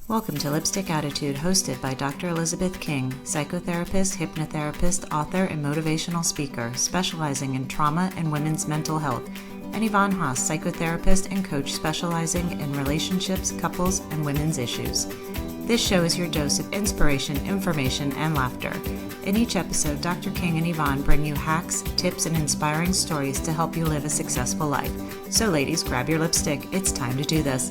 Welcome to Lipstick Attitude, hosted by Dr. Elizabeth King, psychotherapist, hypnotherapist, author, and motivational speaker, specializing in trauma and women's mental health, and Yvonne Haase, psychotherapist and coach specializing in relationships, couples, and women's issues. This show is your dose of inspiration, information, and laughter. In each episode, Dr. King and Yvonne bring you hacks, tips, and inspiring stories to help you live a successful life. So ladies, grab your lipstick. It's time to do this.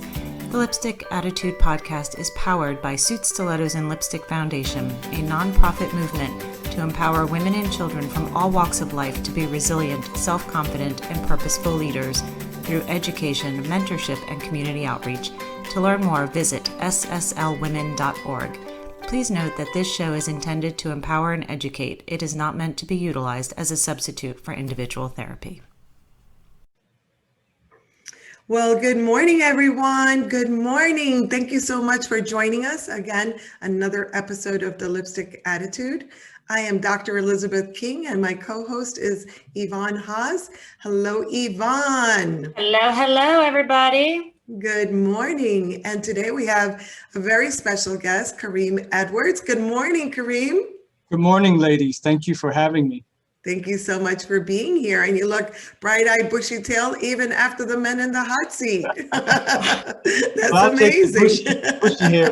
The Lipstick Attitude podcast is powered by Suit Stilettos and Lipstick Foundation, a nonprofit movement to empower women and children from all walks of life to be resilient, self-confident, and purposeful leaders through education, mentorship, and community outreach. To learn more, visit sslwomen.org. Please note that this show is intended to empower and educate. It is not meant to be utilized as a substitute for individual therapy. Well, good morning, everyone. Good morning. Thank you so much for joining us. Again, another episode of the Lipstick Attitude. I am Dr. Elizabeth King, and my co-host is Yvonne Haase. Hello, Yvonne. Hello, everybody. Good morning. And today we have a very special guest, Karriem Edwards. Good morning, Karriem. Good morning, ladies. Thank you for having me. Thank you so much for being here. And you look bright-eyed, bushy-tailed, even after the men in the hot seat. That's amazing. Bushy hair.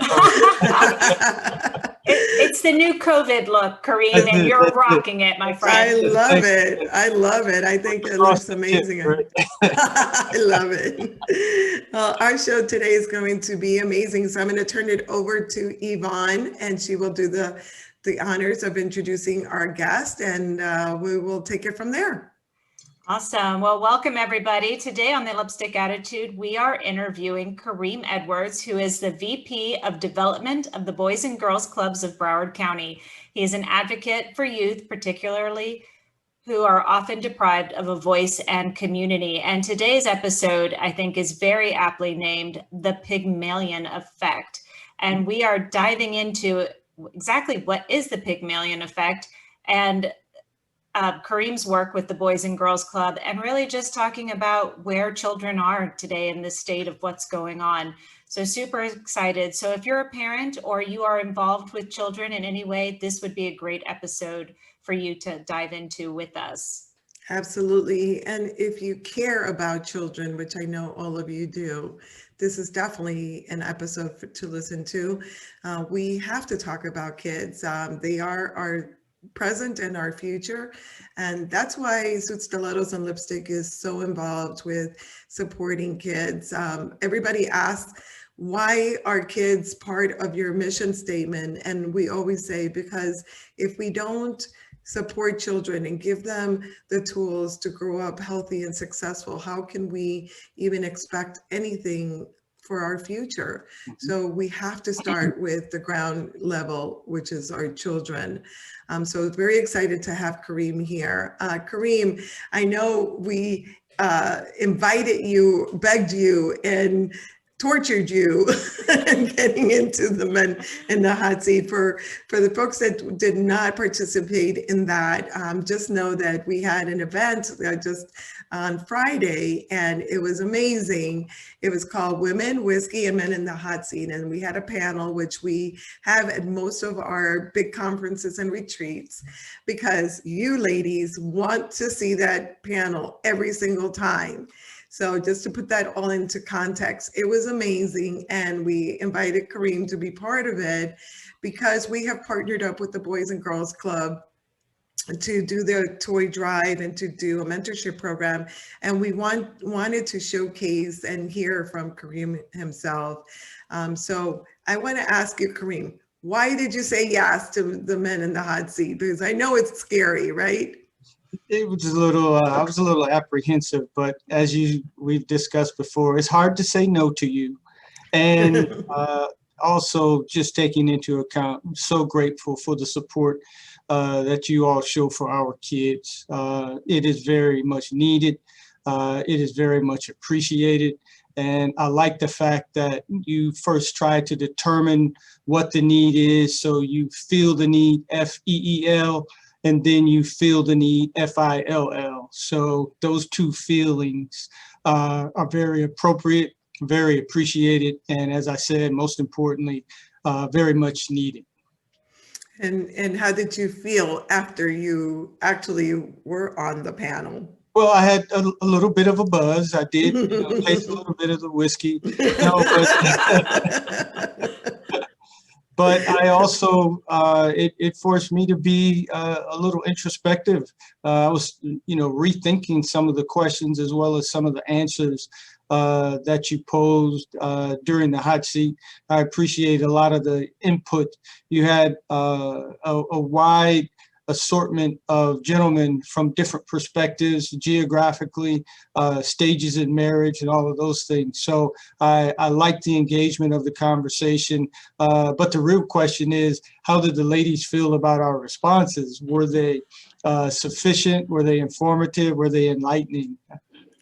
It's the new COVID look, Karriem, and you're rocking it, my friend. I love it. I love it. I think it looks amazing. I love it. Well, our show today is going to be amazing. So I'm going to turn it over to Yvonne, and she will do the honors of introducing our guest, and we will take it from there. Awesome. Well, welcome everybody. Today on the Lipstick Attitude, we are interviewing Karriem Edwards, who is the VP of Development of the Boys and Girls Clubs of Broward County. He is an advocate for youth, particularly who are often deprived of a voice and community. And today's episode, I think, is very aptly named The Pygmalion Effect. And we are diving into exactly what is the Pygmalion effect and Karriem's work with the Boys and Girls Club, and really just talking about where children are today in the state of what's going on. So super excited. So if you're a parent or you are involved with children in any way, this would be a great episode for you to dive into with us. Absolutely. And if you care about children, which I know all of you do, this is definitely an episode to listen to. We have to talk about kids. They are our present and our future. And that's why Suit Stilettos and Lipstick is so involved with supporting kids. Everybody asks, why are kids part of your mission statement? And we always say, because if we don't support children and give them the tools to grow up healthy and successful, how can we even expect anything for our future? So we have to start with the ground level, which is our children. So very excited to have Karriem here. Karriem, I know we invited you, begged you, and tortured you and getting into the men in the hot seat. For the folks that did not participate in that, just know that we had an event just on Friday, and it was amazing. It was called Women, Whiskey, and Men in the Hot Seat. And we had a panel, which we have at most of our big conferences and retreats, because you ladies want to see that panel every single time. So just to put that all into context, it was amazing. And we invited Karriem to be part of it because we have partnered up with the Boys and Girls Club to do their toy drive and to do a mentorship program. And we wanted to showcase and hear from Karriem himself. So I want to ask you, Karriem, why did you say yes to the men in the hot seat? Because I know it's scary, right? It was a little, I was a little apprehensive, but as we've discussed before, it's hard to say no to you. And also just taking into account, I'm so grateful for the support that you all show for our kids. It is very much needed. It is very much appreciated. And I like the fact that you first try to determine what the need is. So you feel the need, FEEL, and then you feel the need, FILL. So those two feelings are very appropriate. very appreciated. And as I said, most importantly, very much needed. And how did you feel after you actually were on the panel? Well, I had a little bit of a buzz. I did taste a little bit of the whiskey. No, but I also, it forced me to be a little introspective. I was, rethinking some of the questions as well as some of the answers that you posed during the hot seat. I appreciate a lot of the input. You had a wide assortment of gentlemen from different perspectives, geographically, stages in marriage, and all of those things. So I like the engagement of the conversation. But the real question is, how did the ladies feel about our responses? Were they sufficient? Were they informative? Were they enlightening?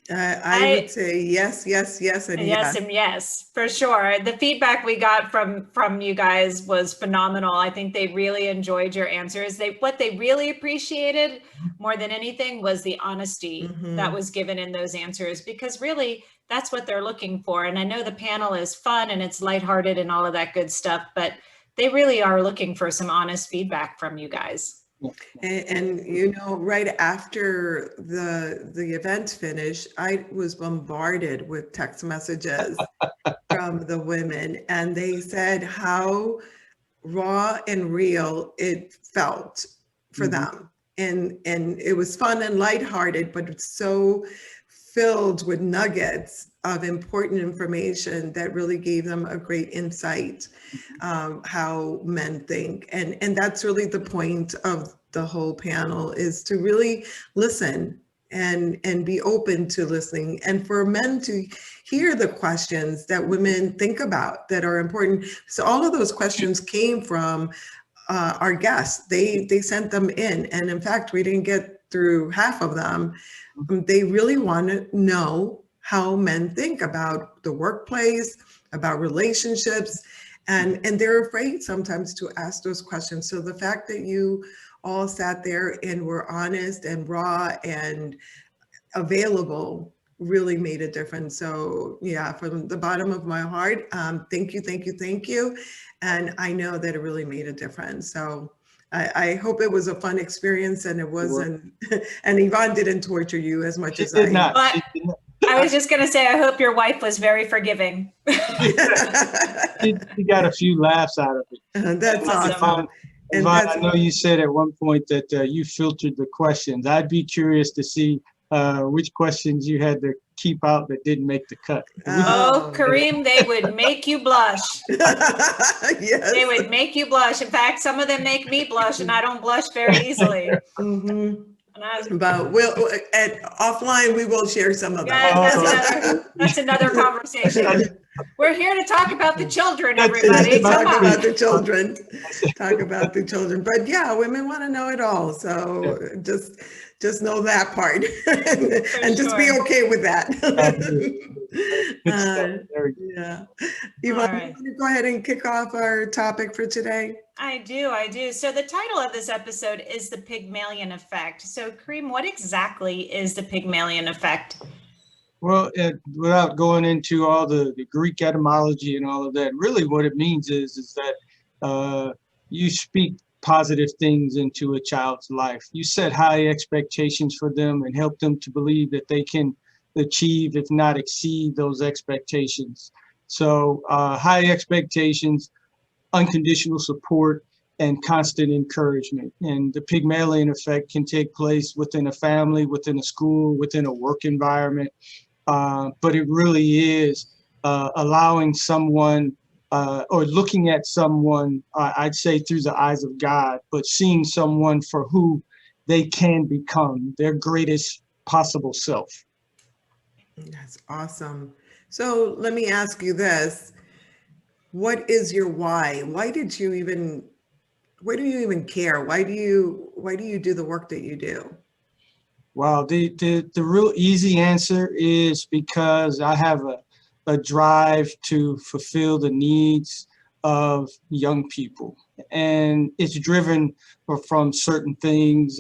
I would say yes, yes, yes, and yes, and yes, for sure. The feedback we got from you guys was phenomenal. I think they really enjoyed your answers. What they really appreciated more than anything was the honesty that was given in those answers, because really that's what they're looking for. And I know the panel is fun and it's lighthearted and all of that good stuff, but they really are looking for some honest feedback from you guys. And right after the event finished, I was bombarded with text messages from the women, and they said how raw and real it felt for them. And it was fun and lighthearted, but it's so filled with nuggets of important information that really gave them a great insight how men think. And that's really the point of the whole panel, is to really listen and be open to listening, and for men to hear the questions that women think about that are important. So all of those questions came from our guests. They sent them in, and in fact, we didn't get through half of them. They really want to know how men think about the workplace, about relationships, and they're afraid sometimes to ask those questions. So the fact that you all sat there and were honest and raw and available really made a difference. So yeah, from the bottom of my heart, thank you, thank you, thank you. And I know that it really made a difference. So I hope it was a fun experience, and it wasn't, and Yvonne didn't torture you as much as I did. But I was just going to say, I hope your wife was very forgiving. She got a few laughs out of it. That's awesome. Yvonne, I know you said at one point that you filtered the questions. I'd be curious to see which questions you had to keep out that didn't make the cut. Oh, Karriem, they would make you blush. Yes. They would make you blush. In fact, some of them make me blush, and I don't blush very easily. But offline, we will share some of that. That's another conversation. We're here to talk about the children, everybody. Talk about the children. Talk about the children. But yeah, women want to know it all. So just know that part and just be okay with that. Yeah. Yvonne, right. you want to go ahead and kick off our topic for today? I do. So the title of this episode is the Pygmalion effect. So Karriem, what exactly is the Pygmalion effect? Well, without going into all the Greek etymology and all of that, really what it means is that you speak positive things into a child's life. You set high expectations for them and help them to believe that they can achieve, if not exceed, those expectations. So high expectations, unconditional support, and constant encouragement. And the Pygmalion effect can take place within a family, within a school, within a work environment. But it really is allowing someone or looking at someone, I'd say through the eyes of God, but seeing someone for who they can become, their greatest possible self. That's awesome. So let me ask you this. What is your why? Why do you even care? Why do you do the work that you do? Well, the real easy answer is because I have a drive to fulfill the needs of young people. And it's driven from certain things,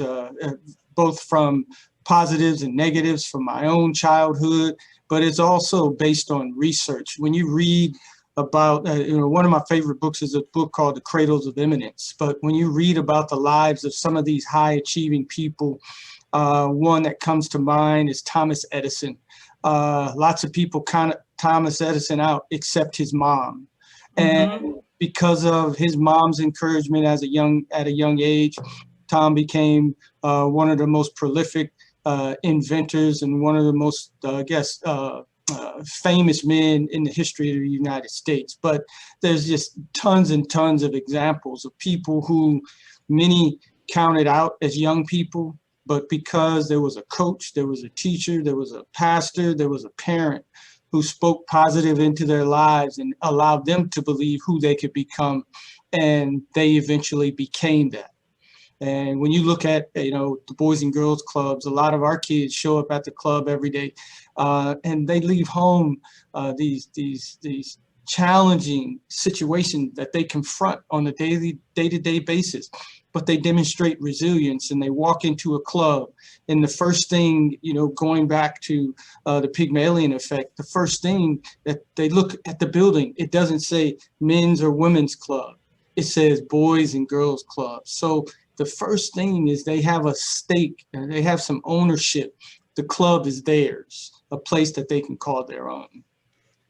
both from positives and negatives from my own childhood, but it's also based on research. When you read about, one of my favorite books is a book called The Cradles of Eminence. But when you read about the lives of some of these high achieving people, one that comes to mind is Thomas Edison. Lots of people count Thomas Edison out except his mom. And because of his mom's encouragement at a young age, Tom became one of the most prolific inventors and one of the most, famous men in the history of the United States. But there's just tons and tons of examples of people who many counted out as young people, but because there was a coach, there was a teacher, there was a pastor, there was a parent who spoke positive into their lives and allowed them to believe who they could become, and they eventually became that. And when you look at, the Boys and Girls Clubs, a lot of our kids show up at the club every day, and they leave home these challenging situations that they confront on a day-to-day basis. But they demonstrate resilience, and they walk into a club, and the first thing, going back to the Pygmalion effect, the first thing that they look at the building, it doesn't say men's or women's club. It says Boys and Girls Club. So the first thing is they have a stake and they have some ownership. The club is theirs, a place that they can call their own.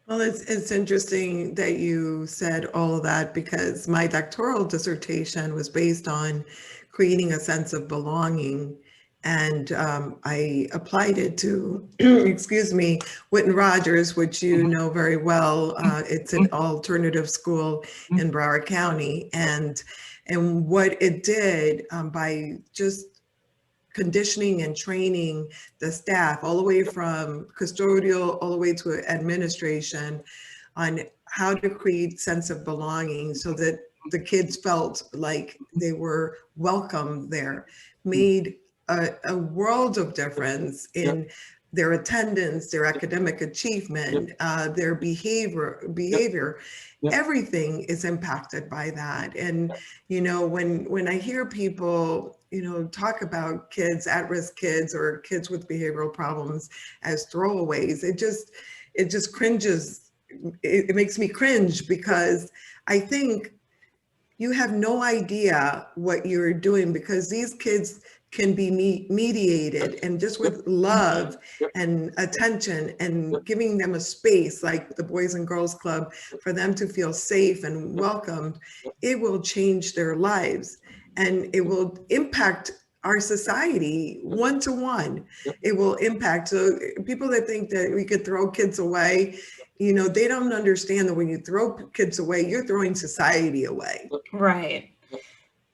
Well, it's interesting that you said all of that, because my doctoral dissertation was based on creating a sense of belonging. And I applied it to, excuse me, Whitten Rogers, which you know very well. It's an alternative school in Broward County. And what it did by just conditioning and training the staff, all the way from custodial, all the way to administration, on how to create sense of belonging so that the kids felt like they were welcome there, made a world of difference in their attendance, their academic achievement, their behavior. Everything is impacted by that. And, when I hear people, talk about kids, at-risk kids or kids with behavioral problems as throwaways, it just cringes. It makes me cringe, because I think you have no idea what you're doing, because these kids can be mediated, and just with love and attention and giving them a space like the Boys and Girls Club for them to feel safe and welcomed, it will change their lives, and it will impact our society one-to-one. It will impact, so people that think that we could throw kids away, they don't understand that when you throw kids away, you're throwing society away. Right.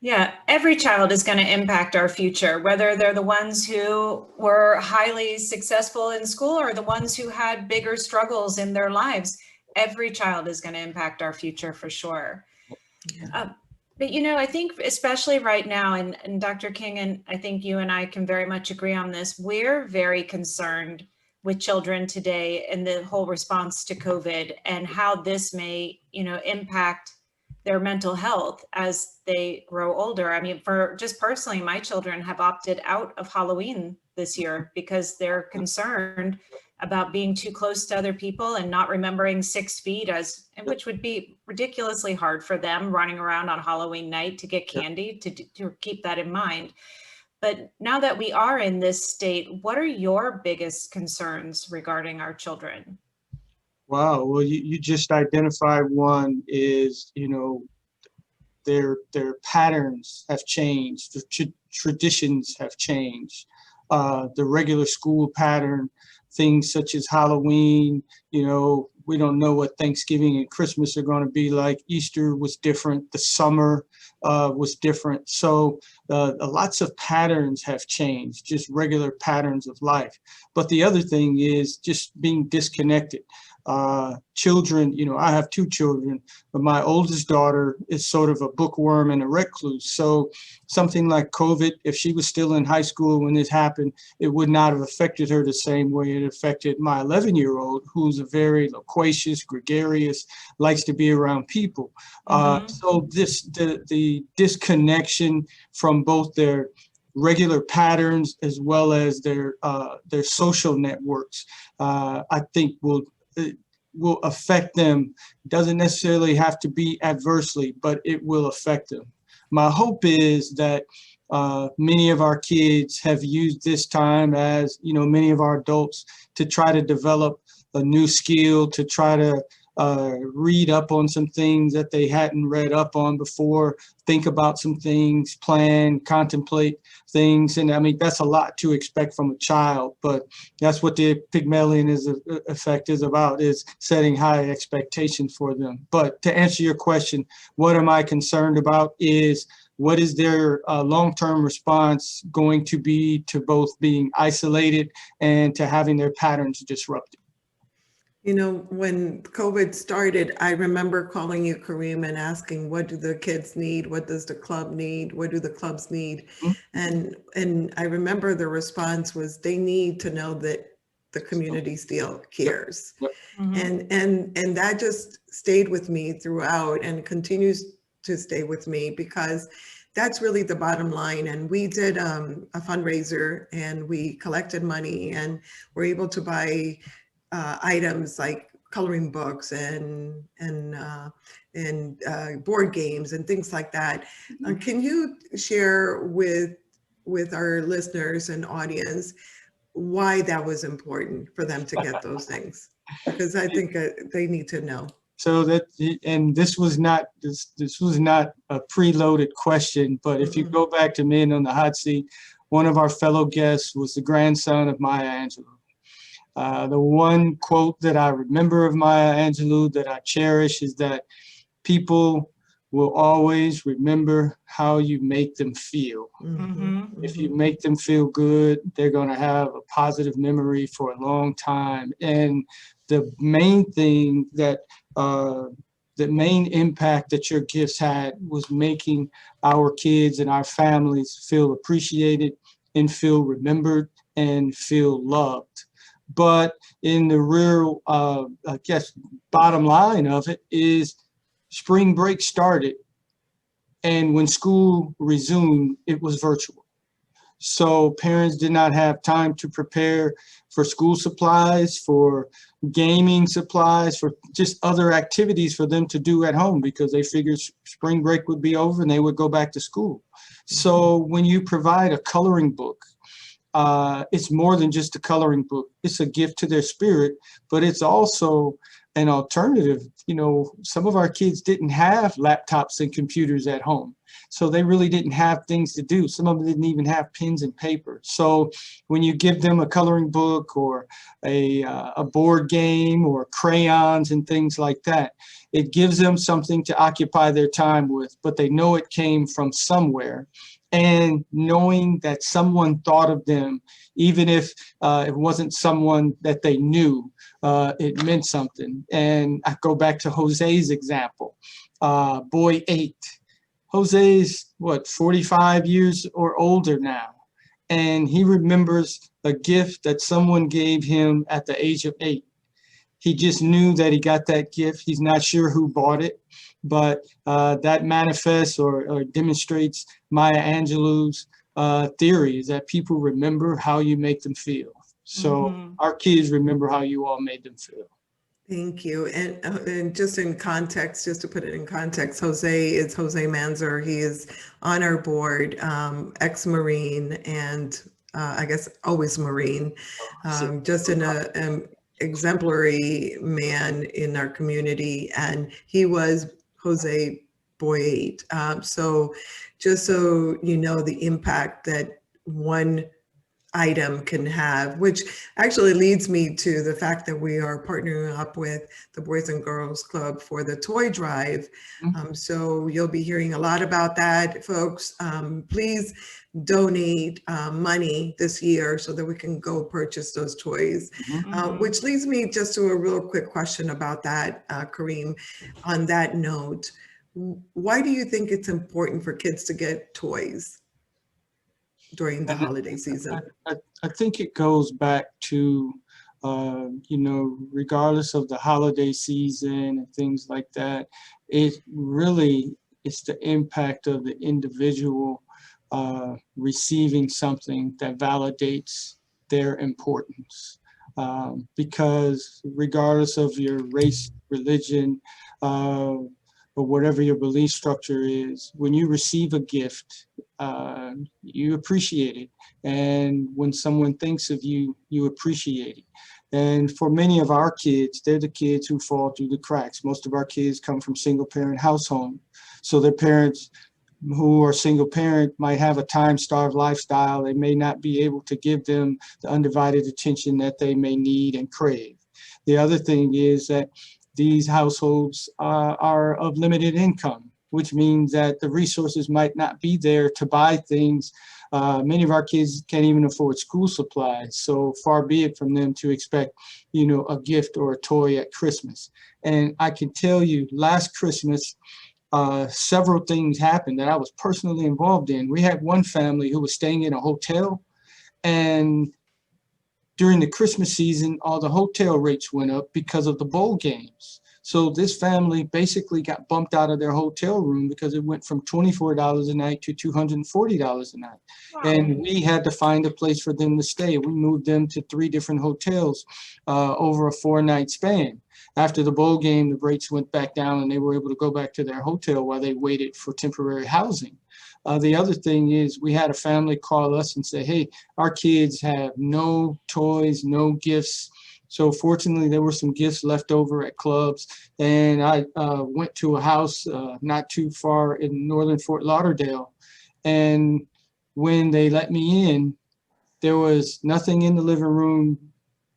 Yeah, every child is going to impact our future, whether they're the ones who were highly successful in school or the ones who had bigger struggles in their lives. Every child is going to impact our future for sure. But, I think especially right now, and Dr. King, and I think you and I can very much agree on this, we're very concerned with children today and the whole response to COVID and how this may, impact their mental health as they grow older. I mean, for just personally, my children have opted out of Halloween this year because they're concerned about being too close to other people and not remembering 6 feet, which would be ridiculously hard for them running around on Halloween night to get candy, to keep that in mind. But now that we are in this state, what are your biggest concerns regarding our children? Wow, well, you just identified one is, their patterns have changed, the traditions have changed, the regular school pattern, things such as Halloween, we don't know what Thanksgiving and Christmas are going to be like. Easter was different. The summer was different. So lots of patterns have changed, just regular patterns of life. But the other thing is just being disconnected. Children, I have 2 children, but my oldest daughter is sort of a bookworm and a recluse. So something like COVID, if she was still in high school when this happened, it would not have affected her the same way it affected my 11-year-old, who's a very loquacious, gregarious, likes to be around people. So the disconnection from both their regular patterns as well as their social networks, I think will affect them. Doesn't necessarily have to be adversely, but it will affect them. My hope is that many of our kids have used this time, as many of our adults, to try to develop a new skill, to try to read up on some things that they hadn't read up on before, think about some things, plan, contemplate things. And I mean, that's a lot to expect from a child, but that's what the Pygmalion effect is about, is setting high expectations for them. But to answer your question, what am I concerned about is, what is their long-term response going to be to both being isolated and to having their patterns disrupted? When COVID started, I remember calling you, Karriem, and asking, what do the kids need? What does the club need? What do the clubs need? Mm-hmm. And I remember the response was, they need to know that the community still cares. Yep. Mm-hmm. And that just stayed with me throughout and continues to stay with me, because that's really the bottom line. And we did a fundraiser, and we collected money, and were able to buy items like coloring books and board games and things like that. Can you share with our listeners and audience why that was important for them to get those things? Because I think they need to know. So this was not a preloaded question, but if you go back to Men on the Hot Seat, one of our fellow guests was the grandson of Maya Angelou. The one quote that I remember of Maya Angelou that I cherish is that people will always remember how you make them feel. Mm-hmm. If you make them feel good, they're going to have a positive memory for a long time. And the main thing that the main impact that your gifts had was making our kids and our families feel appreciated and feel remembered and feel loved. But in the real, I guess, bottom line of it is, spring break started, and when school resumed, it was virtual. So parents did not have time to prepare for school supplies, for gaming supplies, for just other activities for them to do at home, because they figured spring break would be over and they would go back to school. So when you provide a coloring book, it's more than just a coloring book. It's a gift to their spirit, but it's also an alternative. Some of our kids didn't have laptops and computers at home, so they really didn't have things to do. Some of them didn't even have pens and paper. So when you give them a coloring book or a board game or crayons and things like that, it gives them something to occupy their time with, but they know it came from somewhere. And knowing that someone thought of them, even if it wasn't someone that they knew, it meant something. And I go back to Jose's example, boy 8. Jose's, 45 years or older now. And he remembers a gift that someone gave him at the age of 8. He just knew that he got that gift. He's not sure who bought it, but that manifests or demonstrates Maya Angelou's theory, is that people remember how you make them feel. So our kids remember how you all made them feel. Thank you. And just in context, just to put it in context, Jose is Jose Manzer. He is on our board, ex-Marine, and I guess always Marine, just an exemplary man in our community. And he was Jose Boy 8. So just so you know the impact that one item can have, which actually leads me to the fact that we are partnering up with the Boys and Girls Club for the toy drive. So you'll be hearing a lot about that, folks. Please donate money this year so that we can go purchase those toys. Which leads me just to a real quick question about that, Karriem. On that note, why do you think it's important for kids to get toys during the holiday season? I think it goes back to, regardless of the holiday season and things like that, it's the impact of the individual receiving something that validates their importance. Because regardless of your race, religion, or whatever your belief structure is, when you receive a gift, you appreciate it. And when someone thinks of you, you appreciate it. And for many of our kids, they're the kids who fall through the cracks. Most of our kids come from single parent households. So their parents who are single parent might have a time-starved lifestyle. They may not be able to give them the undivided attention that they may need and crave. The other thing is that these households are of limited income, which means that the resources might not be there to buy things. Many of our kids can't even afford school supplies, so far be it from them to expect, a gift or a toy at Christmas. And I can tell you, last Christmas, several things happened that I was personally involved in. We had one family who was staying in a hotel, and during the Christmas season, all the hotel rates went up because of the bowl games. So this family basically got bumped out of their hotel room because it went from $24 a night to $240 a night. Wow. And we had to find a place for them to stay. We moved them to 3 different hotels over a 4-night span. After the bowl game, the rates went back down and they were able to go back to their hotel while they waited for temporary housing. The other thing is we had a family call us and say, hey, our kids have no toys, no gifts. So fortunately, there were some gifts left over at clubs. And I went to a house not too far in northern Fort Lauderdale. And when they let me in, there was nothing in the living room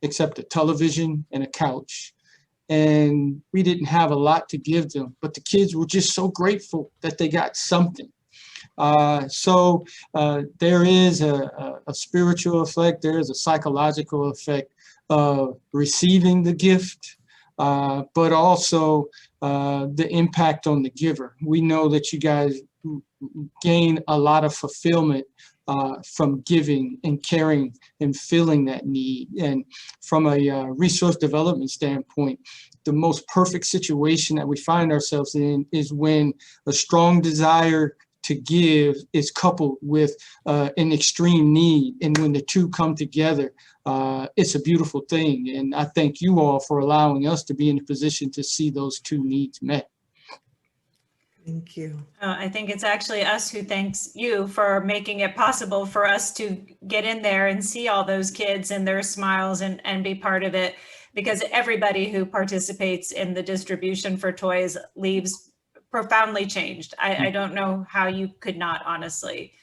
except a television and a couch. And we didn't have a lot to give them, but the kids were just so grateful that they got something. So there is a spiritual effect, there is a psychological effect of receiving the gift, but also the impact on the giver. We know that you guys gain a lot of fulfillment from giving and caring and filling that need. And from a resource development standpoint, the most perfect situation that we find ourselves in is when a strong desire to give is coupled with an extreme need. And when the two come together, it's a beautiful thing. And I thank you all for allowing us to be in a position to see those two needs met. Thank you. I think it's actually us who thanks you for making it possible for us to get in there and see all those kids and their smiles and be part of it, because everybody who participates in the distribution for toys leaves profoundly changed. I don't know how you could not, honestly.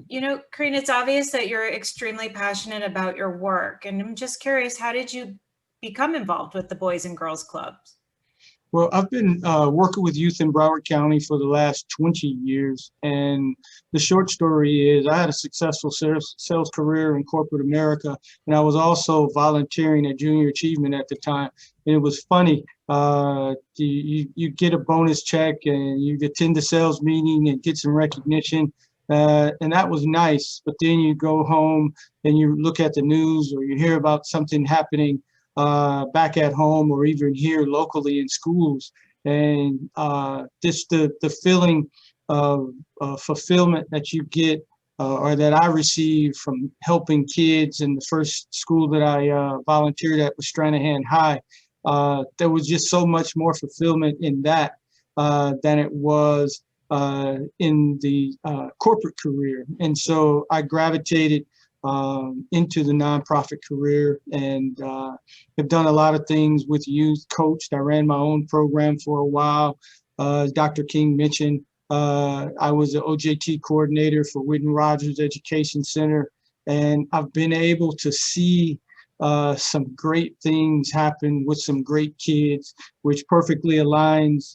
Karriem, it's obvious that you're extremely passionate about your work. And I'm just curious, how did you become involved with the Boys and Girls Clubs? Well, I've been working with youth in Broward County for the last 20 years. And the short story is I had a successful sales career in corporate America. And I was also volunteering at Junior Achievement at the time. And it was funny. You get a bonus check and you attend the sales meeting and get some recognition. And that was nice. But then you go home and you look at the news or you hear about something happening back at home or even here locally in schools. And just the feeling of fulfillment that you get or that I received from helping kids in the first school that I volunteered at was Stranahan High. There was just so much more fulfillment in that than it was in the corporate career. And so I gravitated into the nonprofit career and have done a lot of things with youth, coached. I ran my own program for a while. As Dr. King mentioned, I was an OJT coordinator for Whitten Rogers Education Center, and I've been able to see some great things happen with some great kids, which perfectly aligns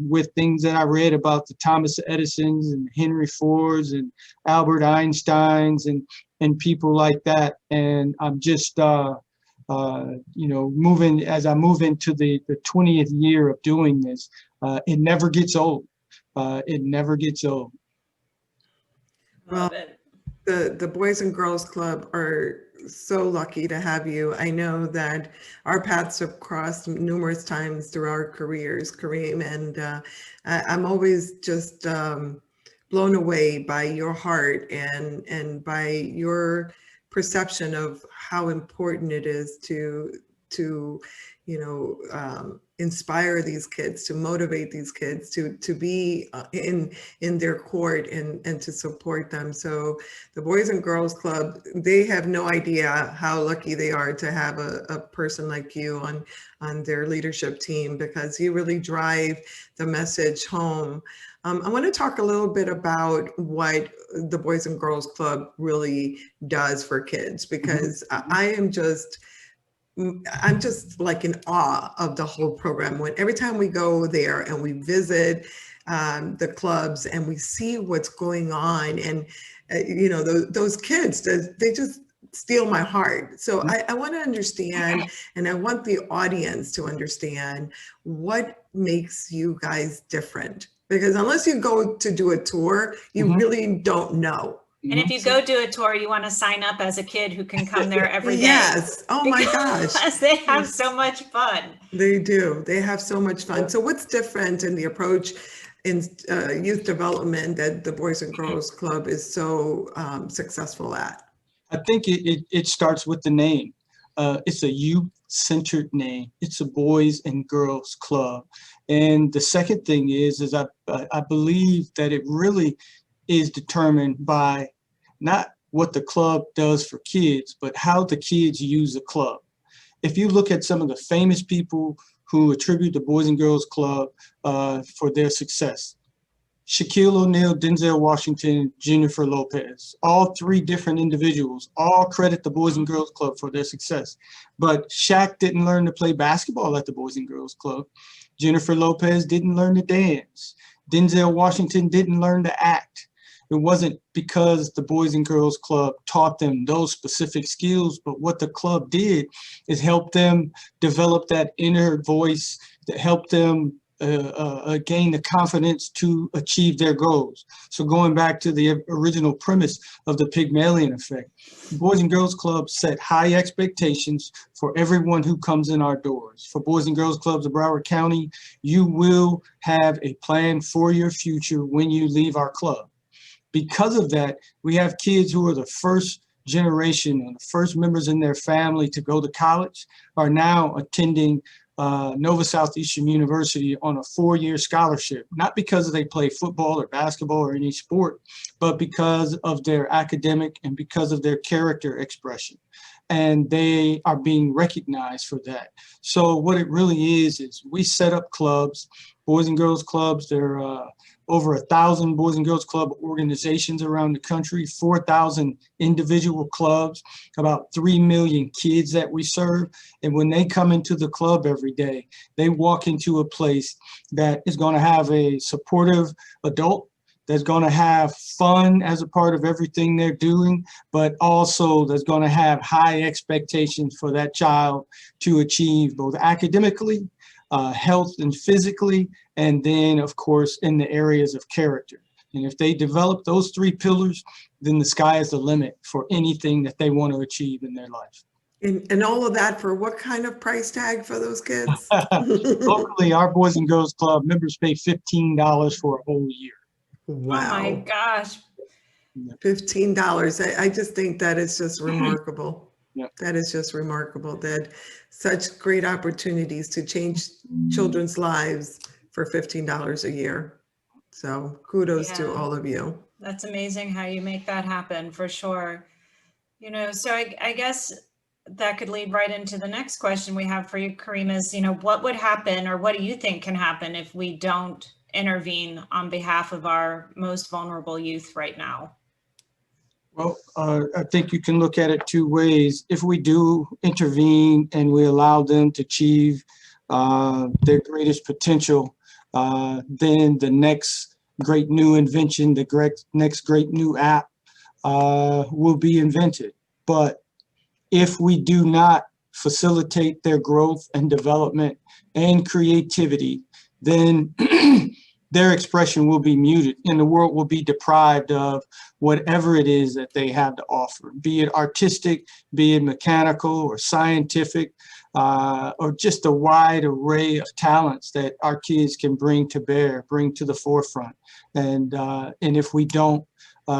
with things that I read about the Thomas Edisons and Henry Fords and Albert Einsteins and people like that. And I'm just, moving, as I move into the 20th year of doing this, it never gets old. It never gets old. Well, the Boys and Girls Club are so lucky to have you. I know that our paths have crossed numerous times through our careers, Karriem, and I'm always just blown away by your heart and by your perception of how important it is to inspire these kids, to motivate these kids to be in their court and to support them. So the Boys and Girls Club, they have no idea how lucky they are to have a person like you on their leadership team, because you really drive the message home. I want to talk a little bit about what the Boys and Girls Club really does for kids, because I'm just like in awe of the whole program. Every time we go there and we visit the clubs and we see what's going on, and those kids, they just steal my heart. So I want to understand, and I want the audience to understand, what makes you guys different? Because unless you go to do a tour, you really don't know. And if you go do a tour, you want to sign up as a kid who can come there every day. Yes. Oh my gosh. Because they have so much fun. They do. They have so much fun. So what's different in the approach in youth development that the Boys and Girls Club is so successful at? I think it starts with the name. It's a youth-centered name. It's a Boys and Girls Club. And the second thing is I believe that it really is determined by not what the club does for kids, but how the kids use the club. If you look at some of the famous people who attribute the Boys and Girls Club for their success, Shaquille O'Neal, Denzel Washington, Jennifer Lopez, all three different individuals, all credit the Boys and Girls Club for their success. But Shaq didn't learn to play basketball at the Boys and Girls Club. Jennifer Lopez didn't learn to dance. Denzel Washington didn't learn to act. It wasn't because the Boys and Girls Club taught them those specific skills, but what the club did is help them develop that inner voice, that helped them gain the confidence to achieve their goals. So going back to the original premise of the Pygmalion effect, the Boys and Girls Club set high expectations for everyone who comes in our doors. For Boys and Girls Clubs of Broward County, you will have a plan for your future when you leave our club. Because of that, we have kids who are the first generation or the first members in their family to go to college are now attending Nova Southeastern University on a 4-year scholarship, not because they play football or basketball or any sport, but because of their academic and because of their character expression. And they are being recognized for that. So what it really is we set up clubs, Boys and Girls Clubs. There are over 1,000 Boys and Girls Club organizations around the country, 4,000 individual clubs, about 3 million kids that we serve. And when they come into the club every day, they walk into a place that is going to have a supportive adult, that's going to have fun as a part of everything they're doing, but also that's going to have high expectations for that child to achieve both academically, health and physically, and then of course in the areas of character. And if they develop those 3 pillars, then the sky is the limit for anything that they want to achieve in their life. And all of that for what kind of price tag for those kids? Locally, our Boys and Girls Club members pay $15 for a whole year. Wow. Oh my gosh. $15. I just think that is just remarkable. Yeah. That is just remarkable, that such great opportunities to change children's lives for $15 a year. So kudos to all of you. That's amazing how you make that happen, for sure. So I guess that could lead right into the next question we have for you, Karriem, is, what would happen, or what do you think can happen if we don't intervene on behalf of our most vulnerable youth right now? Well, I think you can look at it 2 ways. If we do intervene and we allow them to achieve their greatest potential, then the next great new invention, the next great new app will be invented. But if we do not facilitate their growth and development and creativity, then their expression will be muted and the world will be deprived of whatever it is that they have to offer, be it artistic, be it mechanical or scientific. or just a wide array of talents that our kids can bring to bear, bring to the forefront. And if we don't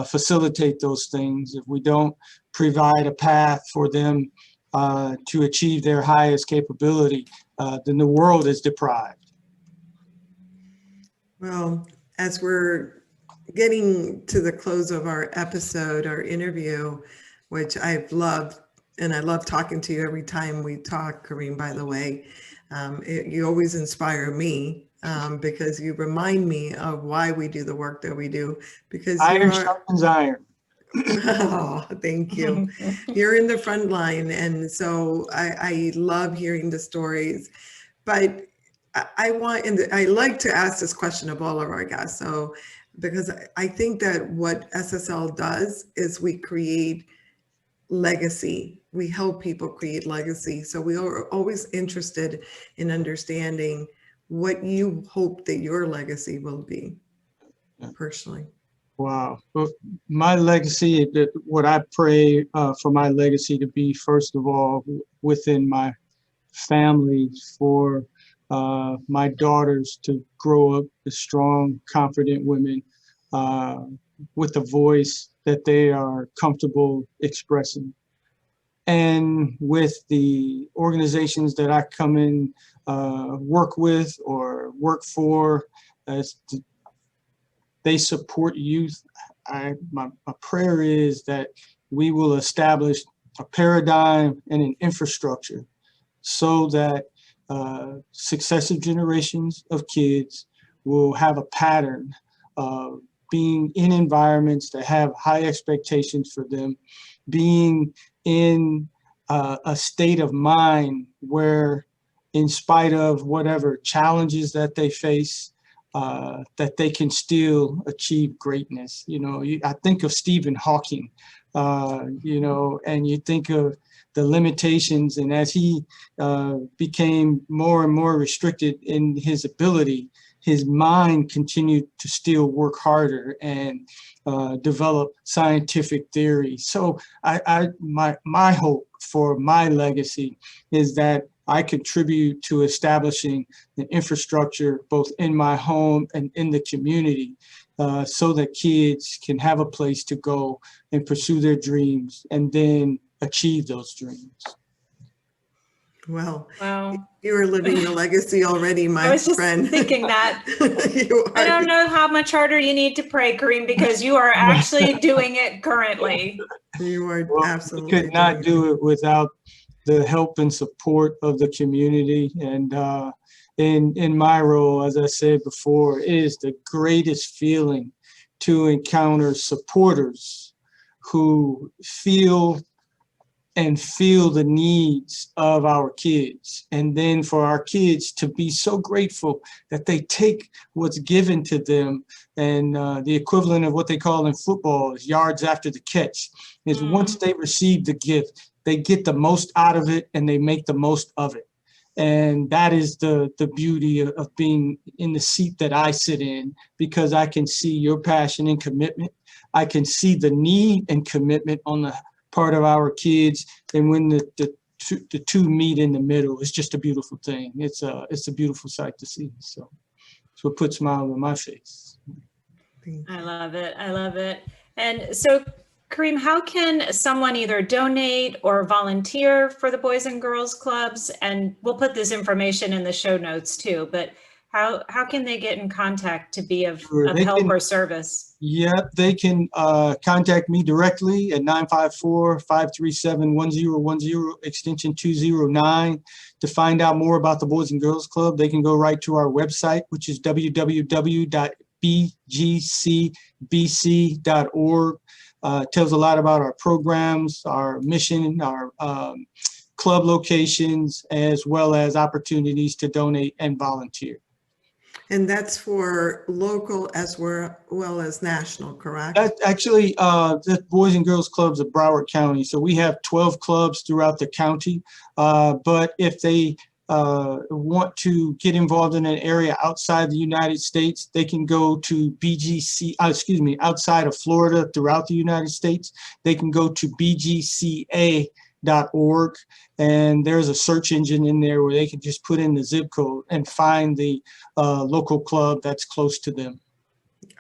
facilitate those things, if we don't provide a path for them to achieve their highest capability, then the world is deprived. Well, as we're getting to the close of our episode, our interview, which I've loved, and I love talking to you every time we talk, Karriem, by the way. You always inspire me because you remind me of why we do the work that we do. Because iron sharpens iron. Oh, thank you. You're in the front line. And so I love hearing the stories. But I like to ask this question of all of our guests. So, because I think that what SSL does is we create legacy. We help people create legacy. So we are always interested in understanding what you hope that your legacy will be personally. Wow. Well, my legacy, what I pray for my legacy to be, first of all, within my family, for my daughters to grow up as strong, confident women with a voice that they are comfortable expressing. And with the organizations that I come in, work with or work for, they support youth. My prayer is that we will establish a paradigm and an infrastructure so that successive generations of kids will have a pattern of being in environments that have high expectations for them, being in a state of mind where, in spite of whatever challenges that they face, that they can still achieve greatness. You know, I think of Stephen Hawking, you know, and you think of the limitations, and as he became more and more restricted in his ability, his mind continued to still work harder and develop scientific theory. So my hope for my legacy is that I contribute to establishing an infrastructure both in my home and in the community so that kids can have a place to go and pursue their dreams and then achieve those dreams. Well, wow. You are living your legacy already, my friend. I was just thinking that. I don't know how much harder you need to pray, Karriem, because you are actually doing it currently. You are absolutely. We could not do it without the help and support of the community. And in my role, as I said before, it is the greatest feeling to encounter supporters who feel the needs of our kids. And then for our kids to be so grateful that they take what's given to them, and the equivalent of what they call in football is yards after the catch, is once they receive the gift, they get the most out of it and they make the most of it. And that is the beauty of being in the seat that I sit in, because I can see your passion and commitment. I can see the need and commitment on the part of our kids, and when the two meet in the middle, it's just a beautiful thing. It's a beautiful sight to see. So it's what puts a smile on my face. I love it. I love it. And so, Karriem, how can someone either donate or volunteer for the Boys and Girls Clubs? And we'll put this information in the show notes too, but how can they get in contact to be of help or service? Yeah, they can contact me directly at 954-537-1010, extension 209. To find out more about the Boys and Girls Club, they can go right to our website, which is www.bgcbc.org. Tells a lot about our programs, our mission, our club locations, as well as opportunities to donate and volunteer. And that's for local as well as national, correct? That's actually the Boys and Girls Clubs of Broward County. So we have 12 clubs throughout the county. But if they want to get involved in an area outside the United States, they can go to outside of Florida throughout the United States, they can go to bgca.org. .org, and there's a search engine in there where they can just put in the zip code and find the local club that's close to them.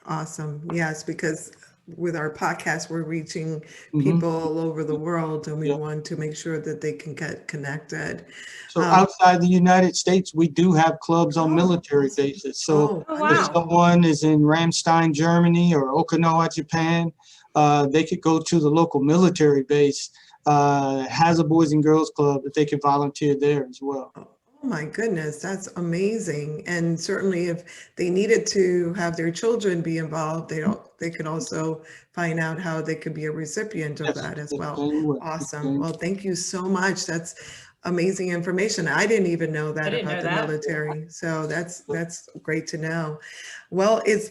Awesome. Yes, because with our podcast, we're reaching Mhm. people all over the world, and we Yeah. want to make sure that they can get connected. So outside the United States, we do have clubs on military awesome. bases. So Oh, if wow. someone is in Ramstein, Germany, or Okinawa, Japan, they could go to the local military base, has a Boys and Girls Club that they could volunteer there as well. Oh my goodness, that's amazing. And certainly if they needed to have their children be involved, they could also find out how they could be a recipient of Yes, that as yes, well. very well. Awesome. Well, thank you so much. That's amazing information. I didn't even know that didn't about know the that. military. So that's great to know. Well, it's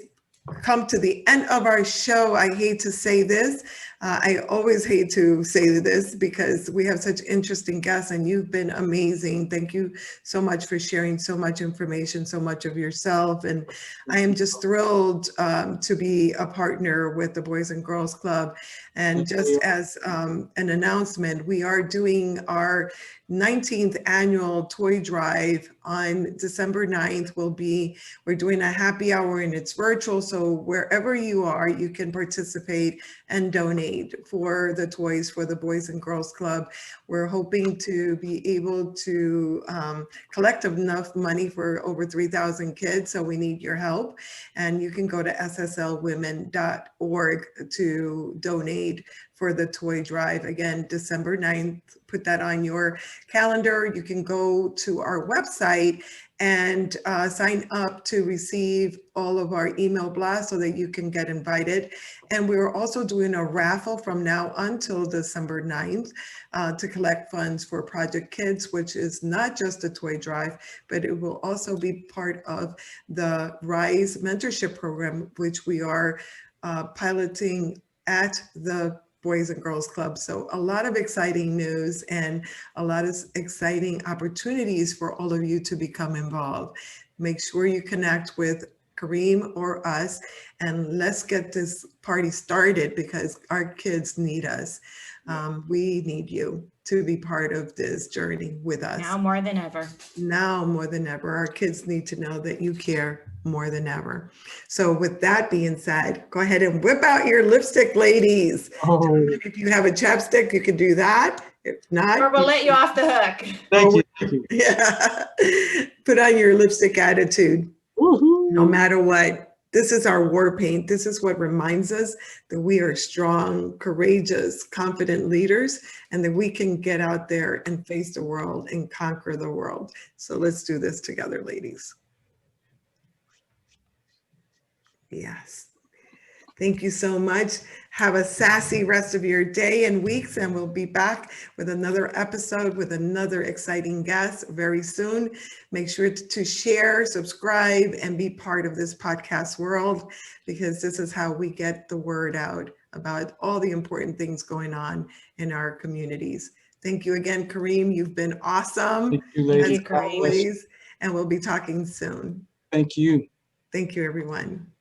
come to the end of our show. I hate to say this. I always hate to say this because we have such interesting guests and you've been amazing. Thank you so much for sharing so much information, so much of yourself. And I am just thrilled to be a partner with the Boys and Girls Club. And just as an announcement, we are doing our 19th annual toy drive on December 9th. We're doing a happy hour and it's virtual. So wherever you are, you can participate and donate for the toys for the Boys and Girls Club. We're hoping to be able to collect enough money for over 3,000 kids. So we need your help. And you can go to sslwomen.org to donate for the toy drive. Again, December 9th, put that on your calendar. You can go to our website and sign up to receive all of our email blasts so that you can get invited. And we're also doing a raffle from now until December 9th to collect funds for Project Kids, which is not just a toy drive, but it will also be part of the RISE mentorship program, which we are piloting at the Boys and Girls Club. So a lot of exciting news and a lot of exciting opportunities for all of you to become involved. Make sure you connect with Karriem or us and let's get this party started because our kids need us. We need you to be part of this journey with us. Now more than ever. Now more than ever. Our kids need to know that you care more than ever. So with that being said, go ahead and whip out your lipstick, ladies. Oh, If you have a chapstick, you can do that. If not, Or we'll let you off the hook. thank you. Thank you. yeah. Put on your lipstick attitude. Woohoo. No matter what. This is our war paint. This is what reminds us that we are strong, courageous, confident leaders, and that we can get out there and face the world and conquer the world. So let's do this together, ladies. Yes. Thank you so much. Have a sassy rest of your day and weeks, and we'll be back with another episode with another exciting guest very soon. Make sure to share, subscribe, and be part of this podcast world, because this is how we get the word out about all the important things going on in our communities. Thank you again, Karriem. You've been awesome. Thank you, ladies. As always, and we'll be talking soon. Thank you. Thank you, everyone.